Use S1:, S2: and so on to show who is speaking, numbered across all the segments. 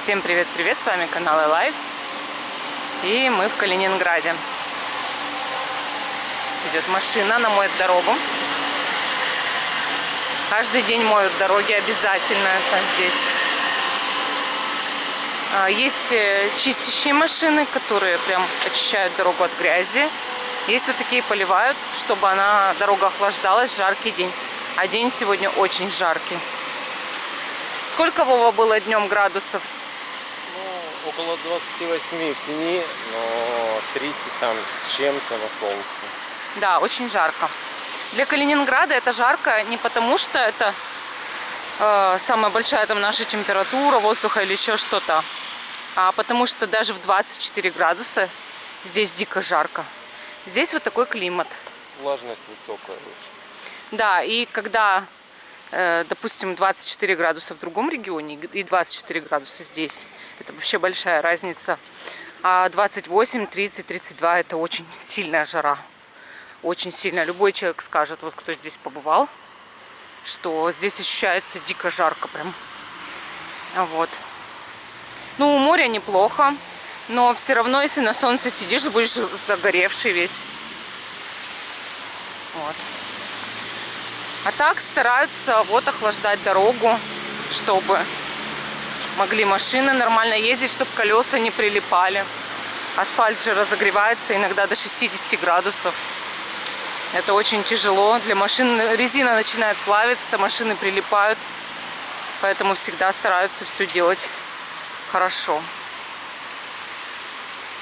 S1: Всем привет-привет, с вами канал iLife. И мы в Калининграде. Идет машина, она моет дорогу. Каждый день моют дороги обязательно здесь. Есть чистящие машины, которые прям очищают дорогу от грязи. Есть вот такие, поливают, чтобы дорога охлаждалась в жаркий день. А день сегодня очень жаркий. Сколько, Вова, было днем градусов?
S2: Ну, около 28 в тени, но 30 там с чем-то на солнце.
S1: Да, очень жарко. Для Калининграда это жарко не потому, что это самая большая там наша температура воздуха или еще что-то, а потому что даже в 24 градуса здесь дико жарко. Здесь вот такой климат.
S2: Влажность высокая очень.
S1: Да, и когда, допустим, 24 градуса в другом регионе и 24 градуса здесь, это вообще большая разница. А 28, 30, 32 это очень сильная жара. Очень сильно. Любой человек скажет, вот кто здесь побывал, что здесь ощущается дико жарко прям. Вот. Ну, у моря неплохо, но все равно, если на солнце сидишь, будешь загоревший весь. Вот. А так стараются вот охлаждать дорогу, чтобы могли машины нормально ездить, чтобы колеса не прилипали. Асфальт же разогревается иногда до 60 градусов. Это очень тяжело. Для машин резина начинает плавиться, машины прилипают. Поэтому всегда стараются все делать хорошо.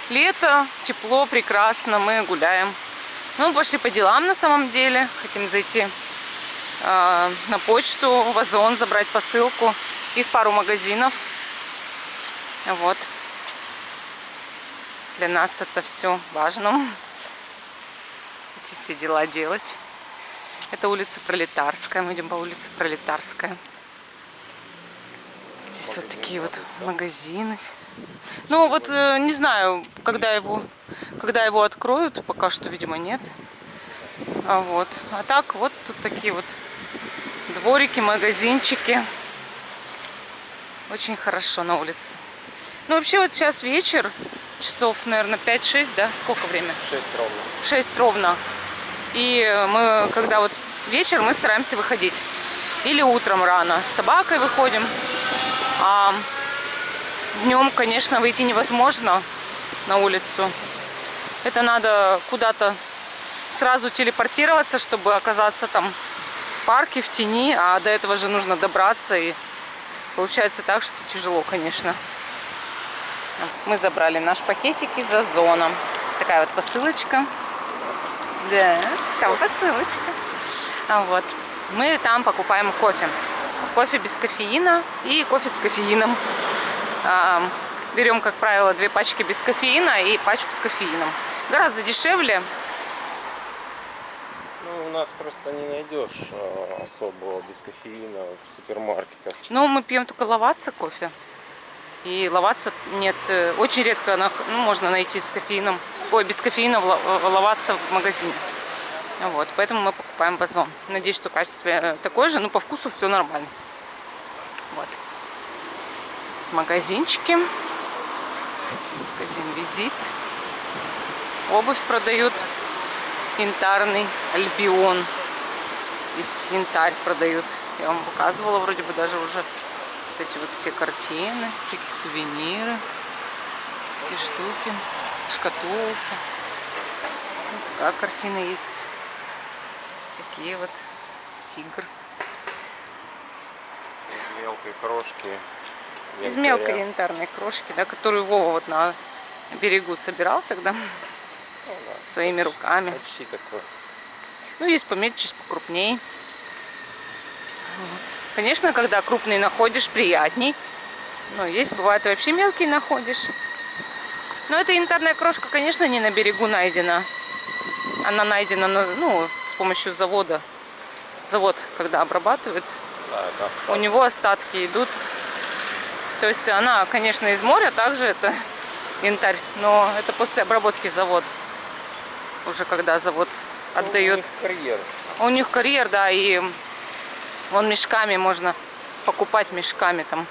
S1: Лето, тепло, прекрасно, мы гуляем. Ну, пошли по делам на самом деле. Хотим зайти на почту, в Озон, забрать посылку. Их пару магазинов. Вот. Для нас это все важно. Эти все дела делать. Это улица Пролетарская. Мы идем по улице Пролетарская. Здесь вот такие вот магазины. Ну вот не знаю, когда его откроют, пока что, видимо, нет. Вот. А так вот тут такие вот дворики, магазинчики. Очень хорошо на улице. Ну вообще вот сейчас вечер, часов, наверное, 5-6, да? Сколько время?
S2: 6 ровно.
S1: 6 ровно. И мы, когда вот вечер, мы стараемся выходить. Или утром рано. С собакой выходим. А днем, конечно, выйти невозможно на улицу. Это надо куда-то сразу телепортироваться, чтобы оказаться там в парке, в тени. А до этого же нужно добраться. И получается так, что тяжело, конечно. Мы забрали наш пакетик из Озона. Такая вот посылочка. Да, там посылочка. Вот. Мы там покупаем кофе. Кофе без кофеина и кофе с кофеином. Берем, как правило, 2 пачки без кофеина и пачку с кофеином. Гораздо дешевле.
S2: Ну, у нас просто не найдешь особого без кофеина в супермаркетах.
S1: Но мы пьем только лавацца кофе. И лавацца нет, очень редко можно найти с кофеином. Ой, без кофеина лавацца в магазине. Вот, поэтому мы покупаем в Озон. Надеюсь, что качество такое же, но по вкусу все нормально. Вот. Здесь магазинчики. Магазин Визит. Обувь продают. Янтарный Альбион. Здесь янтарь продают. Я вам показывала вроде бы даже уже вот эти вот все картины, всякие сувениры, такие штуки, шкатулки. Вот такая картина есть. Такие вот тигр.
S2: Мелкой крошки.
S1: Из мелкой янтарной крошки, да, которую Вова вот на берегу собирал тогда своими руками.
S2: Почти такой.
S1: Ну, есть помельче, есть покрупней. Вот. Конечно, когда крупный находишь, приятней. Но есть, бывает, вообще мелкий находишь. Но эта янтарная крошка, конечно, не на берегу найдена. Она найдена, с помощью завода. Завод, когда обрабатывает,
S2: да,
S1: у него остатки идут. То есть она, конечно, из моря, также это янтарь. Но это после обработки завода. Уже когда завод отдает.
S2: У них карьер.
S1: У них карьер, да, и вон мешками можно покупать, мешками там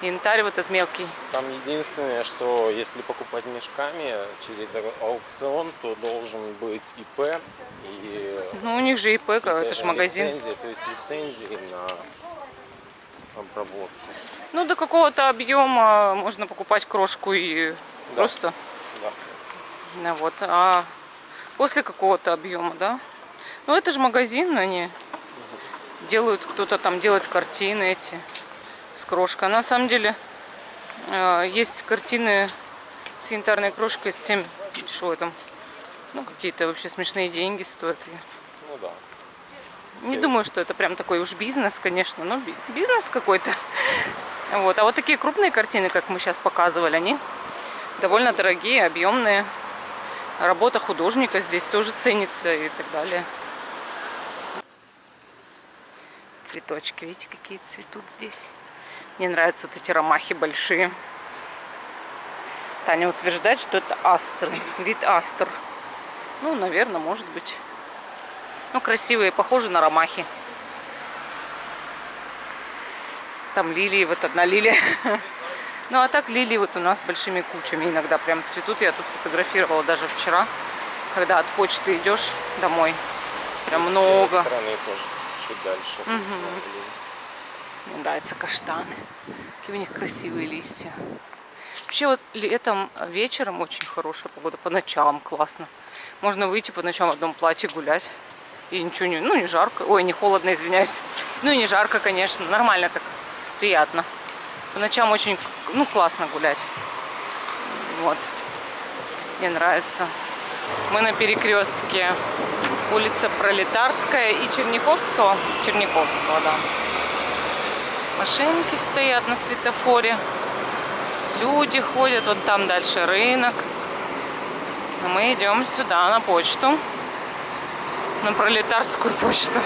S1: Янтарь вот этот мелкий.
S2: Там единственное, что если покупать мешками через аукцион, то должен быть ИП и
S1: Ну, у них же ИП, это же магазин.
S2: лицензия, то есть лицензии на обработку.
S1: Ну, до какого-то объема можно покупать крошку и просто.
S2: Да.
S1: Ну, вот. А после какого-то объема, да? Ну, это же магазин, они делают, кто-то там делает картины эти с крошкой. На самом деле есть картины с янтарной крошкой, с тем, что там, ну, какие-то вообще смешные деньги стоят.
S2: Ну да.
S1: Не думаю, что это прям такой уж бизнес, конечно, но бизнес какой-то. Вот. А вот такие крупные картины, как мы сейчас показывали, они довольно дорогие, объемные. Работа художника здесь тоже ценится и так далее. Цветочки, видите, какие цветут здесь. Мне нравятся вот эти ромахи большие. Таня утверждает, что это астры, вид астр. Ну, наверное, может быть. Ну, красивые, похожи на ромахи. Там лилии, вот одна лилия. Ну, а так лилии вот у нас большими кучами иногда прям цветут. Я тут фотографировала даже вчера, когда от почты идешь домой. Прям много.
S2: С стороны тоже, чуть дальше.
S1: Мне нравятся каштаны. Какие у них красивые листья. Вообще вот летом вечером очень хорошая погода. По ночам классно. Можно выйти по ночам в одном платье гулять. И ничего не... Ну, не жарко. Ой, не холодно, извиняюсь. Ну, и не жарко, конечно. Нормально так. Приятно. По ночам очень, ну, классно гулять. Вот. Мне нравится. Мы на перекрестке улица Пролетарская и Черняховского. Черняховского, да. Машинки стоят на светофоре. Люди ходят. Вот там дальше рынок. А мы идем сюда, на почту. На Пролетарскую почту.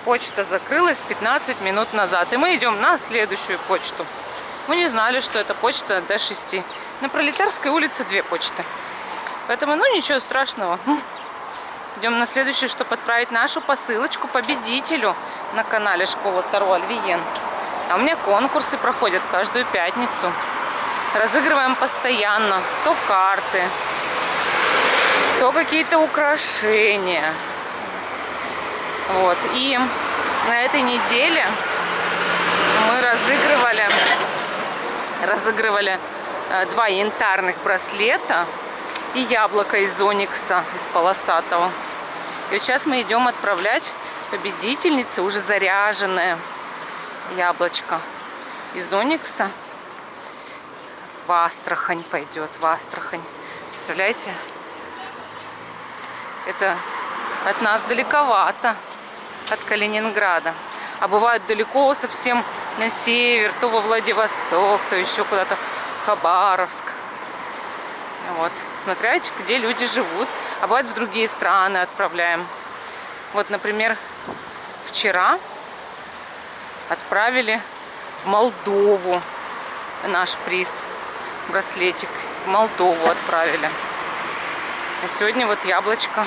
S1: Почта закрылась 15 минут назад. И мы идем на следующую почту. Мы не знали, что это почта до 6. На Пролетарской улице 2 почты. Поэтому, ну, ничего страшного. Идем на следующую, чтобы отправить нашу посылочку победителю на канале Школа Таро Альвиен. А у меня конкурсы проходят каждую пятницу. Разыгрываем постоянно. То карты, то какие-то украшения. Вот. И на этой неделе мы разыгрывали 2 янтарных браслета и яблоко из оникса, из полосатого. И вот сейчас мы идем отправлять победительнице уже заряженное яблочко из оникса в Астрахань пойдет, в Астрахань. Представляете? Это от нас далековато, от Калининграда. А бывает далеко совсем на север, то во Владивосток, то еще куда-то в Хабаровск. Вот, смотря где люди живут. А бывает в другие страны отправляем. Вот, например, вчера отправили в Молдову наш приз. Браслетик. В Молдову отправили. А сегодня вот яблочко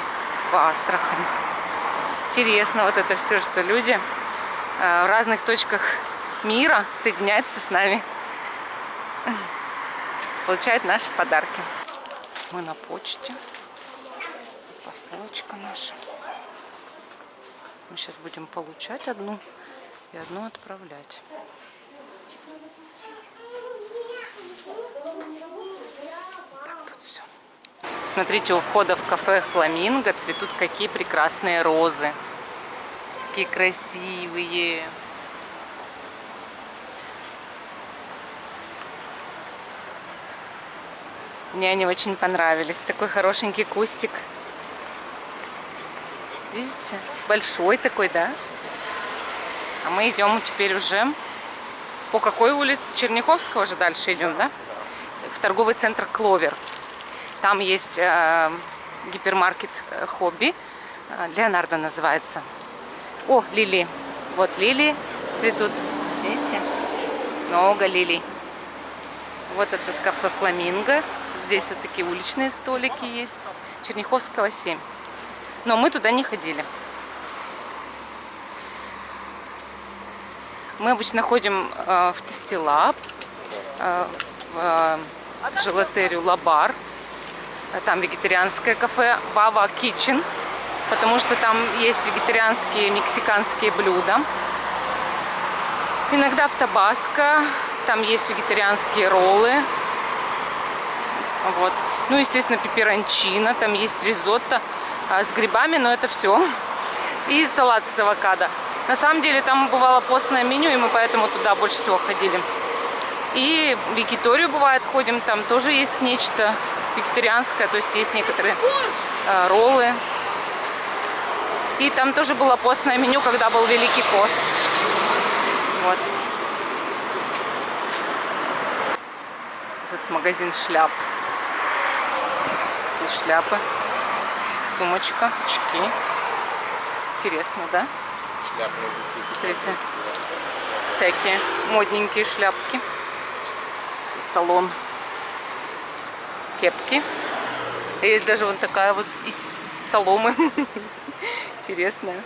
S1: в Астрахань. Интересно вот это все, что люди в разных точках мира соединяются с нами. Получают наши подарки. Мы на почте. Посылочка наша. Мы сейчас будем получать одну и одну отправлять. Так, тут все. Смотрите, у входа в кафе «Фламинго» цветут какие прекрасные розы. Какие красивые. Мне они очень понравились. Такой хорошенький кустик. Видите? Большой такой, да? А мы идем теперь уже по какой улице? Черняховского же дальше идем, да? В торговый центр «Кловер». Там есть гипермаркет «Хобби». Леонардо называется. О, лилии. Вот лилии цветут. Видите? Много лилий. Вот этот кафе «Фламинго». Здесь вот такие уличные столики есть. Черняховского 7. Но мы туда не ходили. Мы обычно ходим в Тестилаб, в желатерию Лабар. Там вегетарианское кафе Вава Китчен, потому что там есть вегетарианские мексиканские блюда. Иногда в Табаско, там есть вегетарианские роллы. Вот. Ну, естественно, пепперончино, там есть ризотто с грибами, но это все. И салат с авокадо. На самом деле там бывало постное меню, и мы поэтому туда больше всего ходили. И в Якиторию бывает ходим, там тоже есть нечто вегетарианское, то есть есть некоторые роллы. И там тоже было постное меню, когда был Великий пост. Вот. Тут магазин шляп. Такие шляпы. Сумочка, очки. Интересно, да? Смотрите. Всякие модненькие шляпки. Салон. Кепки. Есть даже вот такая вот из соломы. Интересная.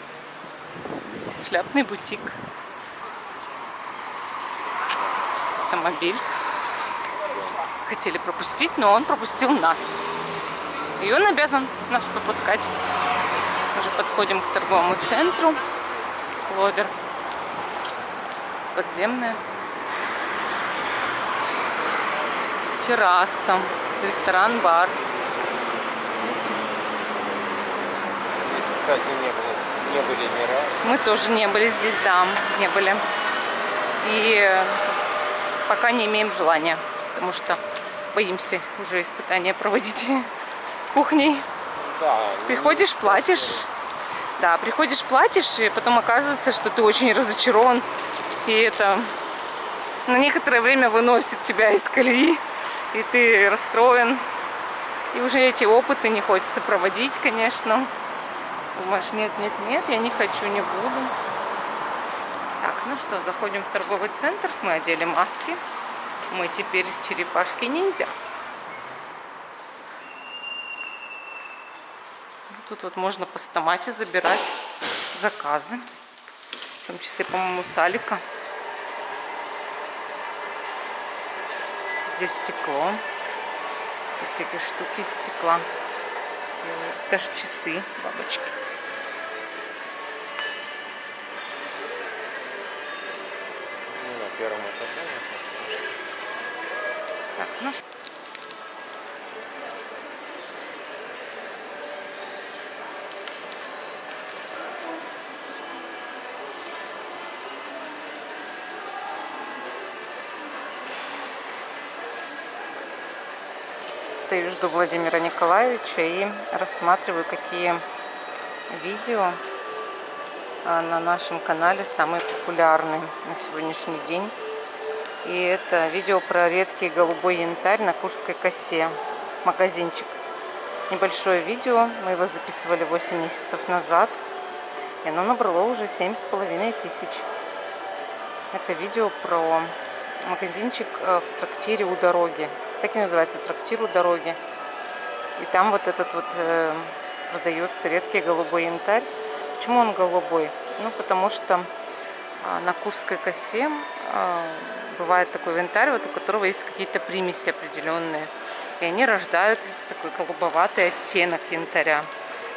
S1: Шляпный бутик. Автомобиль. Хотели пропустить, но он пропустил нас. И он обязан нас пропускать. Уже подходим к торговому центру. Кловер. Подземная. Терраса. Ресторан, бар.
S2: Здесь, кстати, не были ни разу.
S1: Мы тоже не были здесь, да, не были. И пока не имеем желания, потому что боимся уже испытания проводить кухней.
S2: Да.
S1: Приходишь, платишь. Да, приходишь, платишь, и потом оказывается, что ты очень разочарован. И это на некоторое время выносит тебя из колеи. И ты расстроен. И уже эти опыты не хочется проводить, конечно. Думаешь, нет, нет, нет, я не хочу, не буду. Так, ну что, заходим в торговый центр. Мы одели маски. Мы теперь черепашки-ниндзя. Тут вот можно по стомате забирать заказы. В том числе, по-моему, с Алика. Здесь стекло. И всякие штуки из стекла. И даже часы, бабочки.
S2: На первом этаже.
S1: Так, ну. Стою, жду Владимира Николаевича и рассматриваю, какие видео на нашем канале самые популярные на сегодняшний день. И это видео про редкий голубой янтарь на Курской косе. Магазинчик. Небольшое видео. Мы его записывали 8 месяцев назад. И оно набрало уже 7500. Это видео про магазинчик в трактире у дороги. Так и называется, трактир у дороги. И там вот этот вот продается редкий голубой янтарь. Почему он голубой? Ну, потому что на Курской косе бывает такой янтарь, вот у которого есть какие-то примеси определенные. И они рождают такой голубоватый оттенок янтаря.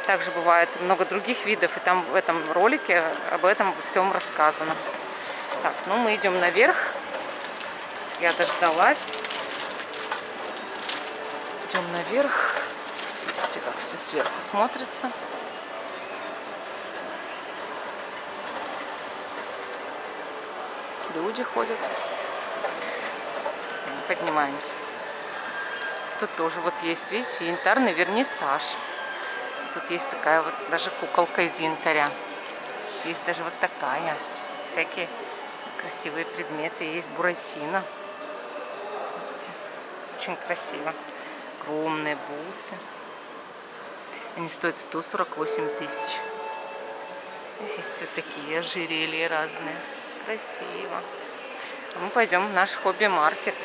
S1: Также бывает много других видов, и там в этом ролике об этом всем рассказано. Так, ну мы идем наверх. Я дождалась. Идем наверх. Смотрите, как все сверху смотрится. Люди ходят. Мы поднимаемся. Тут тоже вот есть, видите, янтарный вернисаж. Тут есть такая вот даже куколка из янтаря. Есть даже вот такая. Всякие красивые предметы. Есть буратино. Видите? Очень красиво. Огромные бусы. Они стоят 148 тысяч. Здесь есть вот такие ожерелья разные. Красиво. А мы пойдем в наш хобби-маркет.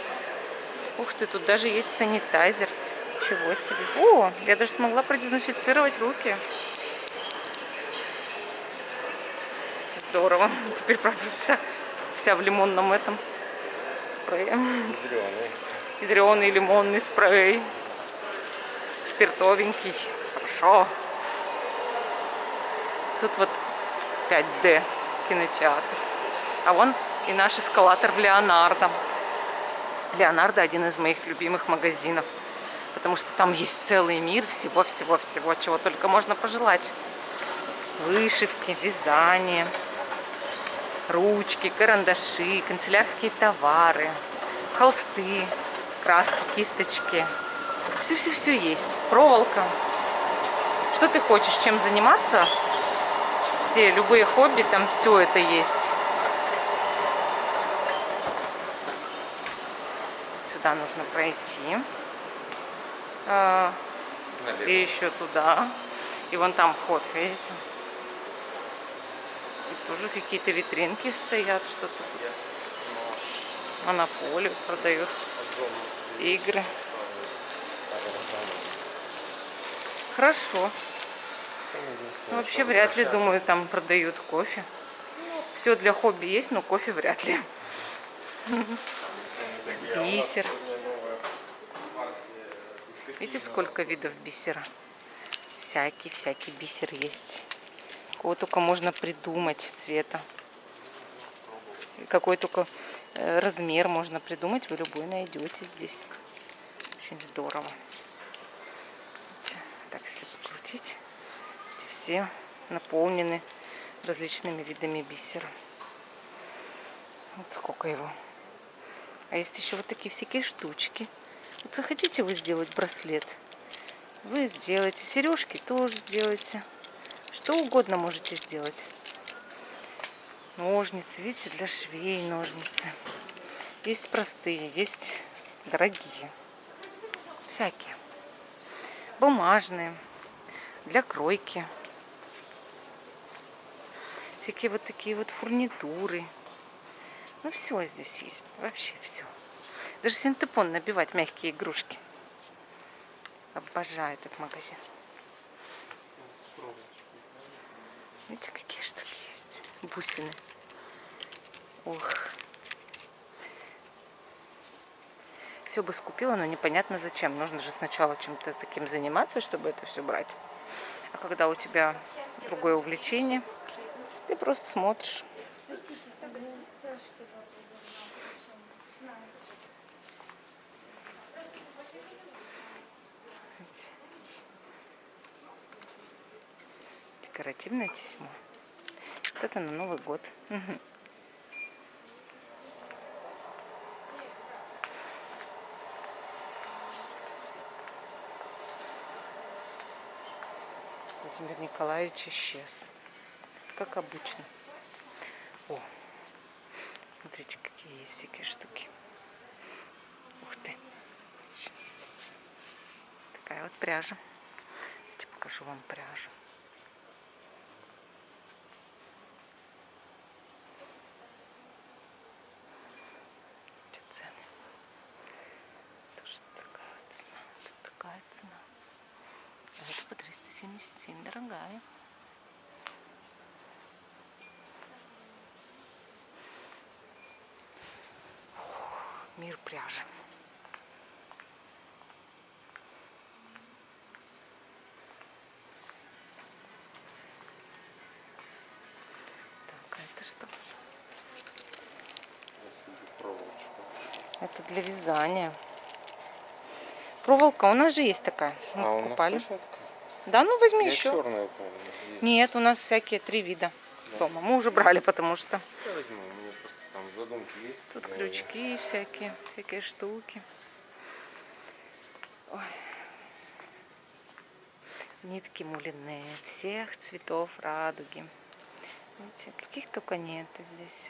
S1: Ух ты, тут даже есть санитайзер. Чего себе. О, я даже смогла продезинфицировать руки. Здорово. Теперь, правда, вся в лимонном этом спрее.
S2: Ядреный.
S1: Ядреный лимонный спрей. Спиртовенький. Хорошо. Тут вот 5D кинотеатр. А вон и наш эскалатор в Леонардо. Леонардо один из моих любимых магазинов. Потому что там есть целый мир всего-всего-всего, чего только можно пожелать. Вышивки, вязание, ручки, карандаши, канцелярские товары, холсты, краски, кисточки. Все-все-все есть. Проволока. Что ты хочешь, чем заниматься? Все, любые хобби, там все это есть. Сюда нужно пройти. И еще туда. И вон там вход, видите? Тут тоже какие-то витринки стоят, что-то тут. Монополию продают. Игры. Хорошо. Ну, вообще вряд ли, думаю, там продают кофе. Все для хобби есть, но кофе вряд ли. Бисер. Видите, сколько видов бисера? Всякий бисер есть. Какого только можно придумать цвета. И какой только размер можно придумать, вы любой найдете здесь. Очень здорово. Так, если покрутить, эти все наполнены различными видами бисера. Вот сколько его. А есть еще вот такие всякие штучки. Вот захотите вы сделать браслет, вы сделаете. Сережки тоже сделаете. Что угодно можете сделать. Ножницы, видите, для швей ножницы. Есть простые, есть дорогие. Всякие. Бумажные. Для кройки. Всякие вот такие вот фурнитуры. Ну, все здесь есть. Вообще все. Даже синтепон набивать мягкие игрушки. Обожаю этот магазин. Видите, какие штуки есть. Бусины. Ох. Все бы скупила, но непонятно зачем. Нужно же сначала чем-то таким заниматься, чтобы это все брать. А когда у тебя другое увлечение, ты просто смотришь. Декоративное тесьмо. Вот это на Новый год. Угу. Владимир Николаевич исчез. Как обычно. О, смотрите, какие есть всякие штуки. Ух ты. Такая вот пряжа. Давайте покажу вам пряжу. Цены. Тоже такая цена. Тут такая цена. А это по 377, дорогая. Мир пряжи. Так, а это что? Это для вязания. Проволока у нас же есть такая. Мы
S2: А у
S1: покупали.
S2: нас точно такая?
S1: Да, ну возьми
S2: Я
S1: еще.
S2: черная помню. Есть.
S1: Нет, у нас всякие 3 вида дома. Мы уже брали, потому что
S2: Я возьму, у меня просто там задумки есть.
S1: тут крючки всякие штуки. Ой. Нитки мулине всех цветов радуги. Видите, каких только нету здесь.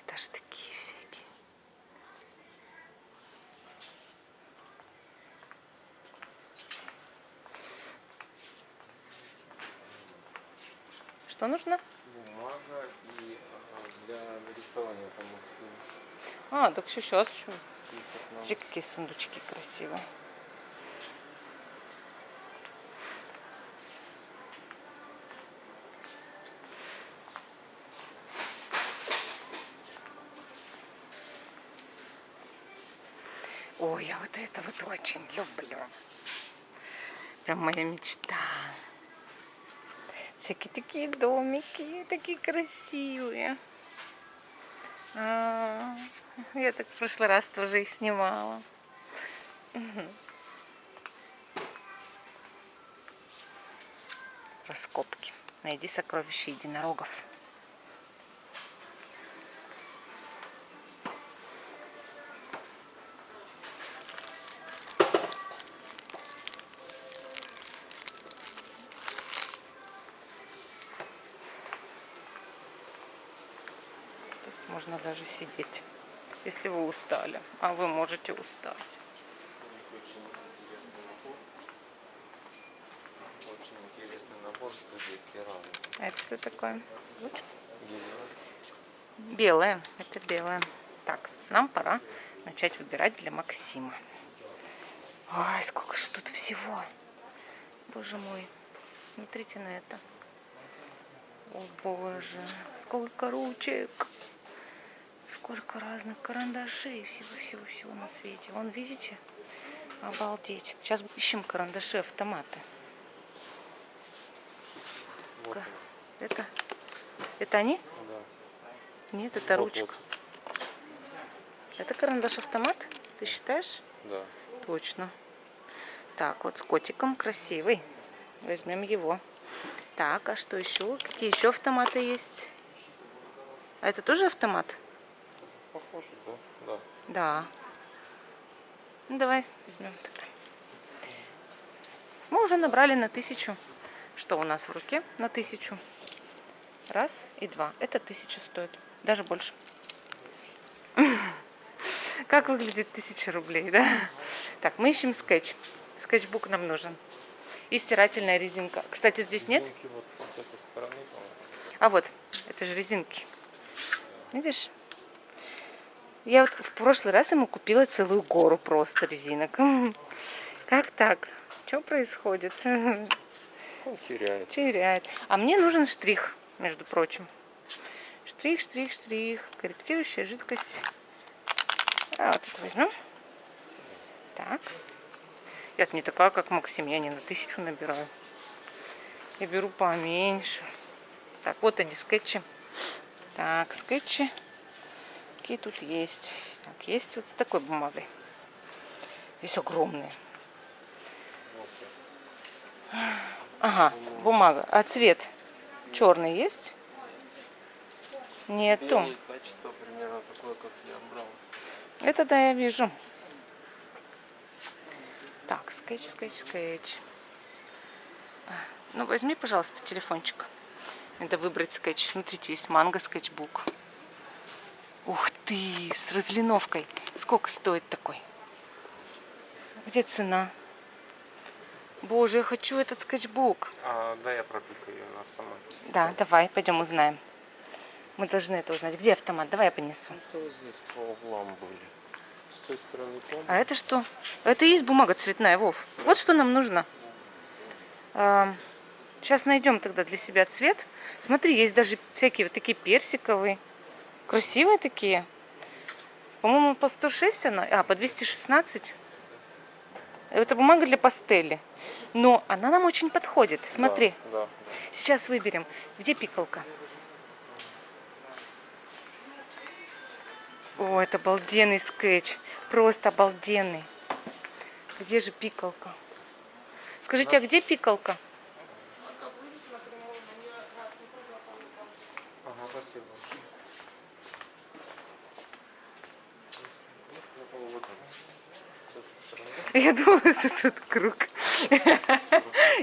S1: Даже такие всякие. что нужно?
S2: Бумага и для рисования по максимуму.
S1: А, так сейчас.
S2: Список нам.
S1: Смотри, какие сундучки красивые. Ой, я вот это вот очень люблю. Прям моя мечта. Всякие такие домики, такие красивые. Я так в прошлый раз тоже их снимала. Раскопки. Найди сокровища единорогов. Тут можно даже сидеть, если вы устали. А вы можете устать.
S2: Очень интересный набор студии керамики.
S1: А это что такое? Ручка?
S2: Белая.
S1: Белая. Это белая. Так, нам пора начать выбирать для Максима. Ой, сколько же тут всего. Боже мой. Смотрите на это. О боже. Сколько ручек. Сколько разных карандашей. Всего-всего-всего на свете. Вон, видите? Обалдеть. Сейчас ищем карандаши-автоматы.
S2: Вот он.
S1: Это они?
S2: Да.
S1: Нет, это
S2: Вот,
S1: ручка.
S2: вот.
S1: Это карандаш-автомат? Ты считаешь?
S2: Да.
S1: Точно. Так, вот с котиком красивый. Возьмем его. Так, а что еще? Какие еще автоматы есть? А это тоже автомат?
S2: Похоже, да? Да.
S1: Да. Ну, давай возьмем тогда. Мы уже набрали на 1000. Что у нас в руке? На 1000. Раз и два. Это 1000 стоит. Даже больше. Как выглядит 1000 рублей, да? Так, мы ищем скетч. Скетчбук нам нужен. И стирательная резинка. Кстати, здесь нет?
S2: Резинки вот с этой стороны, по-моему.
S1: А вот, это же резинки. Видишь? Я вот в прошлый раз ему купила целую гору просто резинок. Как так? Что происходит?
S2: Он теряет.
S1: Теряет. А мне нужен штрих, между прочим. Штрих, штрих, штрих. Корректирующая жидкость. А вот это возьмем. Так. Я не такая, как Максим. Я не на 1000 набираю. Я беру поменьше. Так, вот они, скетчи. Так, скетчи. Какие тут есть? Так, есть вот с такой бумагой. Здесь огромные. Ага, бумага. А цвет черный есть? Нету.
S2: Белое качество примерно такое, как я брал.
S1: Это да, я вижу. Так, скетч, скетч, скетч. Ну, возьми, пожалуйста, телефончик. Надо выбрать скетч. Смотрите, есть манго скетчбук. Ух ты, с разлиновкой. Сколько стоит такой? Где цена? Боже, я хочу этот скетчбук.
S2: Да, я пропикаю ее на автомате.
S1: Да, давай, пойдем узнаем. Мы должны это узнать. Где автомат? Давай я понесу.
S2: Вот здесь по углам были. С той стороны помню.
S1: А это что? Это и есть бумага цветная, Вов. Да. Вот что нам нужно. Сейчас найдем тогда для себя цвет. Смотри, есть даже всякие вот такие персиковые. Красивые такие. По-моему, по 106 она. По 216. Это бумага для пастели. Но она нам очень подходит. Смотри.
S2: Да.
S1: Сейчас выберем. Где пикалка? О, это обалденный скетч. Просто обалденный. Где же пикалка? Скажите, а где пикалка?
S2: Ага, спасибо.
S1: Я думала, что тут круг.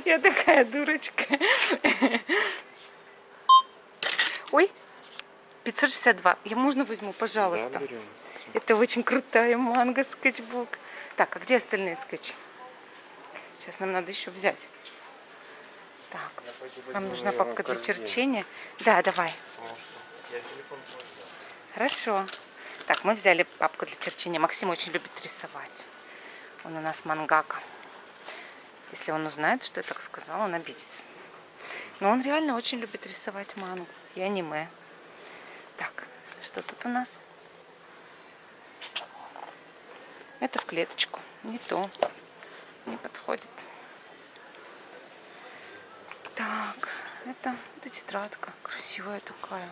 S1: Я такая дурочка. Ой, 562. Я можно возьму, пожалуйста?
S2: Да, берем.
S1: Это очень крутая манго скетчбук. Так, а где остальные скетчи? Сейчас нам надо еще взять. Так,
S2: Я пойду
S1: нам
S2: возьму,
S1: нужна
S2: наверное,
S1: папка для
S2: корзину,
S1: черчения. Да, давай.
S2: потому что я телефон свой взял.
S1: Хорошо. Так, мы взяли папку для черчения. Максим очень любит рисовать. Он у нас мангака. Если он узнает, что я так сказала, он обидится. Но он реально очень любит рисовать мангу и аниме. Так, что тут у нас? Это в клеточку. Не то. Не подходит. Так, это тетрадка. Красивая такая.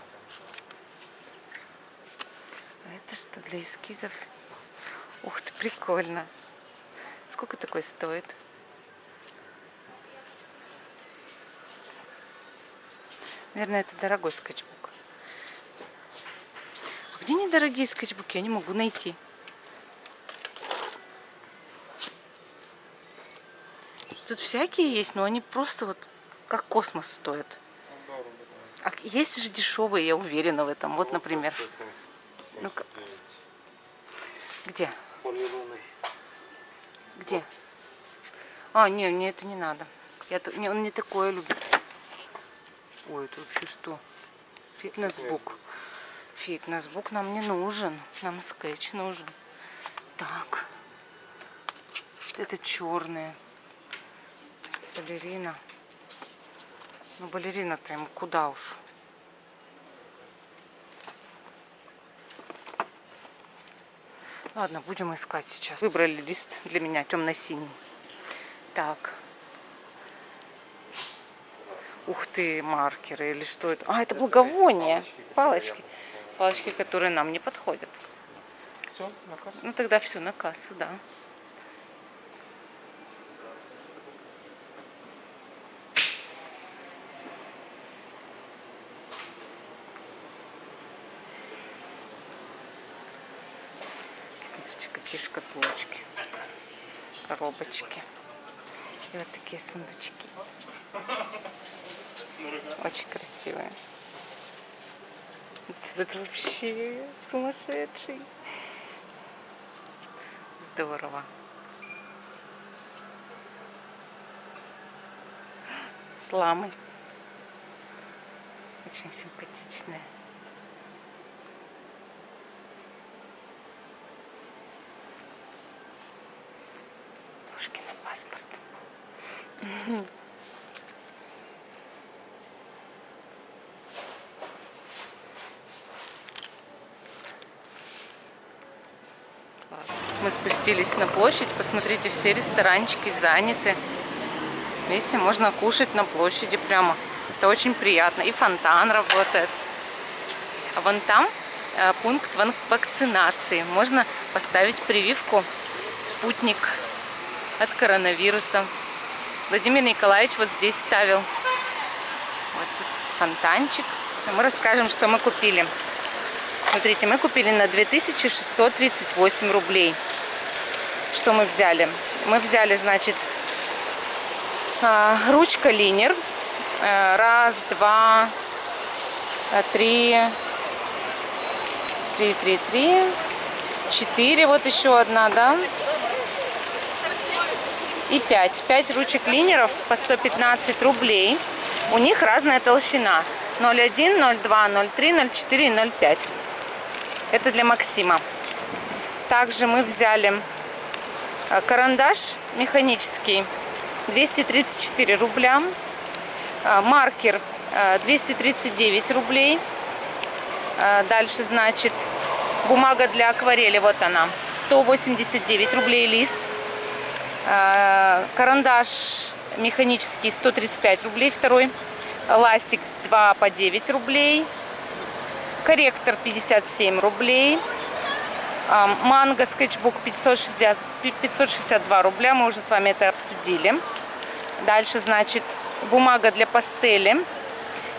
S1: А это что, для эскизов? Ух ты, прикольно. Сколько такой стоит? Наверное, это дорогой скетчбук. А где недорогие скетчбуки? Я не могу найти. Тут всякие есть, но они просто вот как космос стоят. А есть же дешевые, я уверена в этом. Вот, например. Ну-ка. Где?
S2: Полированный.
S1: Где? А, не, мне это не надо. Он не такое любит. Ой, это вообще что? Фитнес-бук. Фитнес-бук нам не нужен. Нам скетч нужен. Так. Это черные. Балерина. Ну, балерина-то ему куда уж. Ладно, будем искать сейчас. Выбрали лист для меня темно-синий. Так. Ух ты, маркеры или что это? А, это благовония. Палочки. Палочки, которые нам не подходят.
S2: Все, на кассу?
S1: Ну, тогда все, на кассу, да. Смотрите, какие шкатулочки, коробочки. И вот такие сундучки. Очень красивые. Тут вообще сумасшедший. Здорово. Ламы. Очень симпатичные. Ложки на паспорт. Мы спустились на площадь. Посмотрите, все ресторанчики заняты. Видите, можно кушать на площади прямо. Это очень приятно. И фонтан работает. А вон там пункт вакцинации. Можно поставить прививку «Спутник» от коронавируса. Владимир Николаевич вот здесь ставил. Вот тут фонтанчик. Мы расскажем, что мы купили. Смотрите, мы купили на 2638 рублей. Что мы взяли? Мы взяли, значит, ручка линер. Раз, два, три, четыре. Вот еще одна, да? И 5 ручек линеров по 115 рублей. У них разная толщина. 0,1, 0,2, 0,3, 0,4 и 0,5. Это для Максима. Также мы взяли карандаш механический. 234 рубля. Маркер 239 рублей. Дальше, значит, бумага для акварели. Вот она. 189 рублей лист. Карандаш механический 135 рублей второй. Ластик 2 по 9 рублей. Корректор 57 рублей. Манго скетчбук 562 рубля. Мы уже с вами это обсудили. Дальше, значит, бумага для пастели.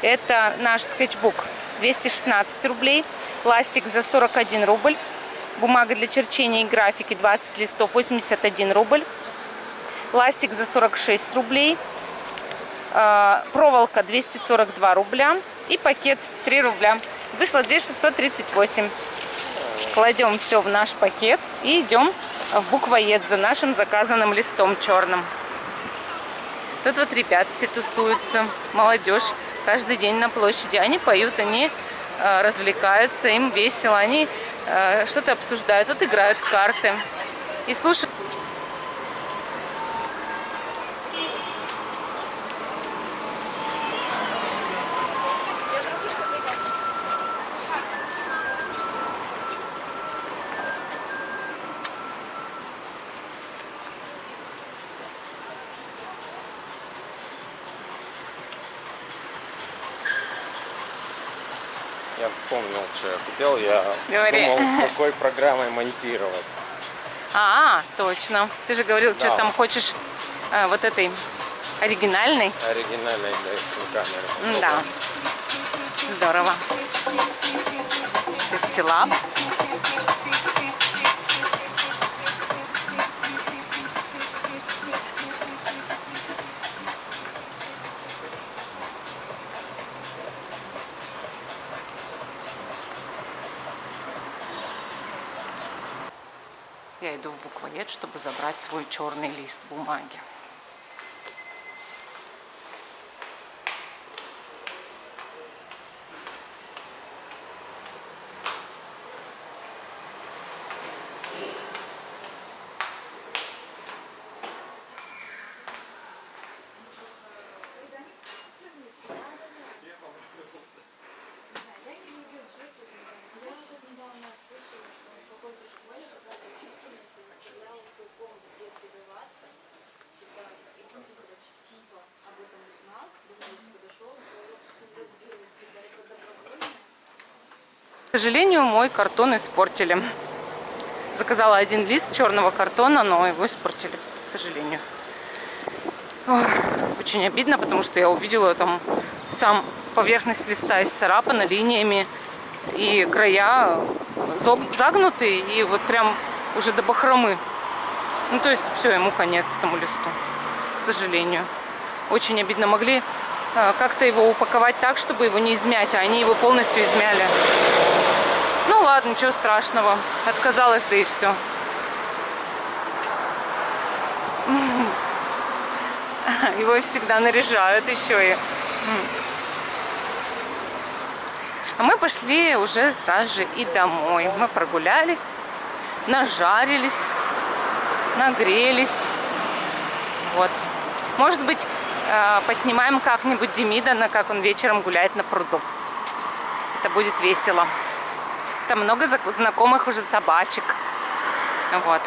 S1: Это наш скетчбук 216 рублей. Пластик за 41 рубль. Бумага для черчения и графики 20 листов 81 рубль. Пластик за 46 рублей. Проволока 242 рубля. И пакет 3 рубля. Вышло 2638. Кладем все в наш пакет и идем в буквоед за нашим заказанным листом черным. Тут вот ребята все тусуются, молодежь каждый день на площади. Они поют, они развлекаются, им весело, они что-то обсуждают, вот играют в карты и слушают.
S2: Я вспомнил, что я хотел. Я
S1: Говори.
S2: думал, какой программой монтировать.
S1: Точно. Ты же говорил,
S2: Да.
S1: что там хочешь вот этой оригинальной.
S2: Оригинальной для камеры.
S1: Да. Здорово. Стилаб. Я иду в буквоед, чтобы забрать свой черный лист бумаги. К сожалению, мой картон испортили. Заказала один лист черного картона, но его испортили, к сожалению. Ох, очень обидно, потому что я увидела там сам поверхность листа исцарапана линиями, и края загнуты, и вот прям уже до бахромы. Ну, то есть все, ему конец, этому листу, к сожалению. Очень обидно. Могли как-то его упаковать так, чтобы его не измять, а они его полностью измяли. Ну ладно, ничего страшного. Отказалась, да и все. Его всегда наряжают еще и. А мы пошли уже сразу же и домой. Мы прогулялись, нажарились, нагрелись. Вот. Может быть, поснимаем как-нибудь Демидана, как он вечером гуляет на пруду. Это будет весело. Там много знакомых уже собачек. Вот.